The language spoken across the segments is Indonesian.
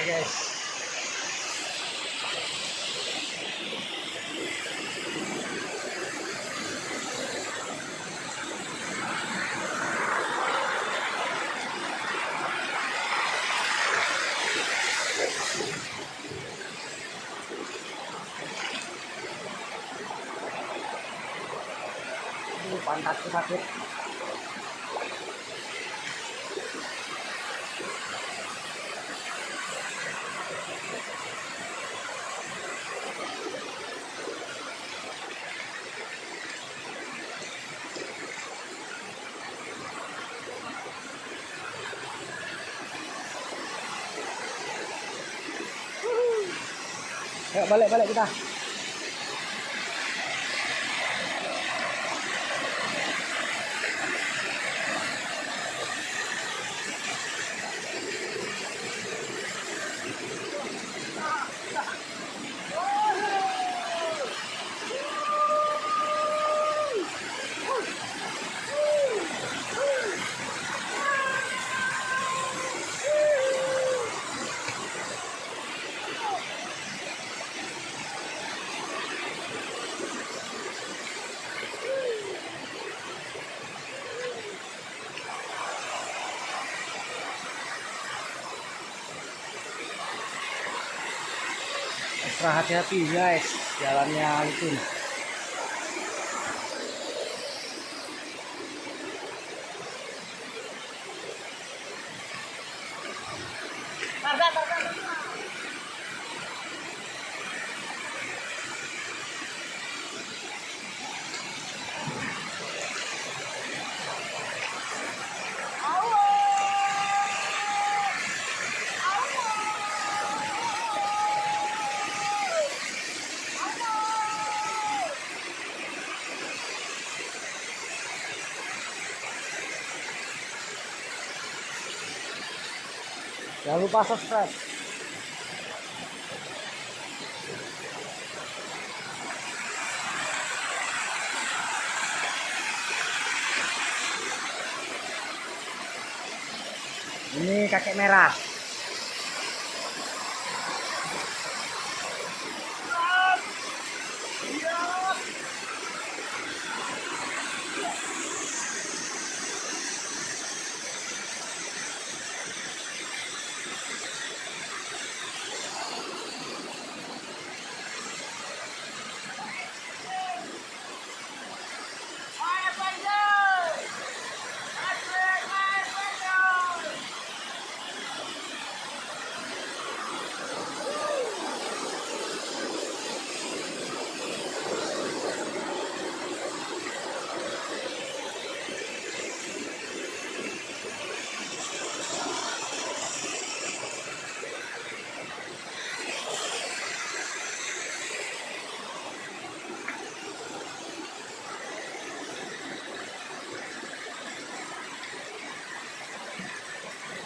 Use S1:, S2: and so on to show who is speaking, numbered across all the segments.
S1: guys. Pantatku sakit. Ayo balik kita. Extra hati-hati guys, jalannya licin. Jangan lupa subscribe. Ini kakek merah.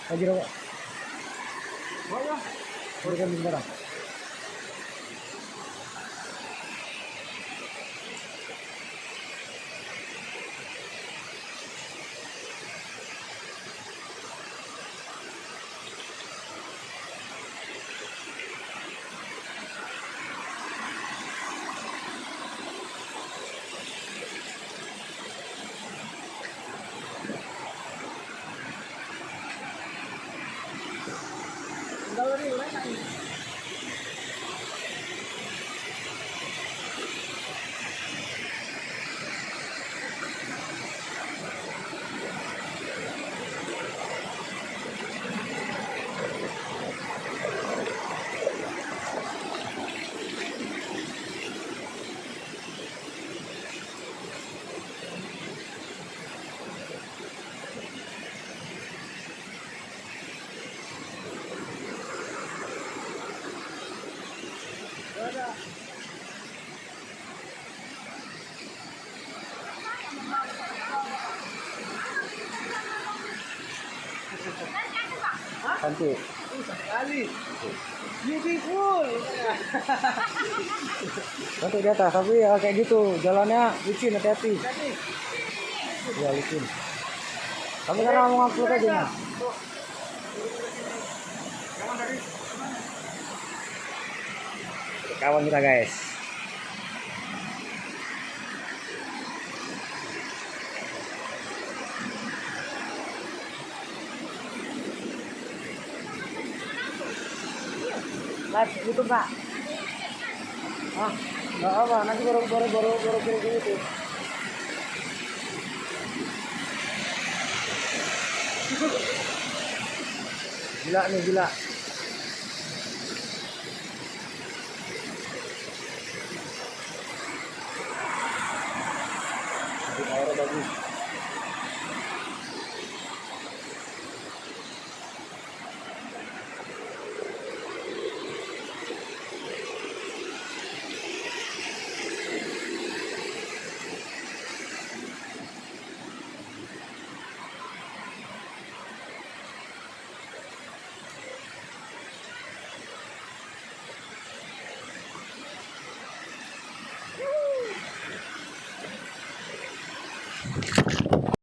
S1: Lagi rokok. Oh ya. Berikan sebentar. Cantik.
S2: Sekali. Beautiful.
S1: Cantik di atas, tapi ya kayak gitu. Jalannya licin, hati-hati. Ya licin. Kamu sekarang mau ngupload aja nih.
S2: Jangan dari
S1: Kawan kita guys. Live YouTube Kak. Ah, nggak apa, nanti baru kirim ke YouTube. Gila nih, gila. Aura bagus.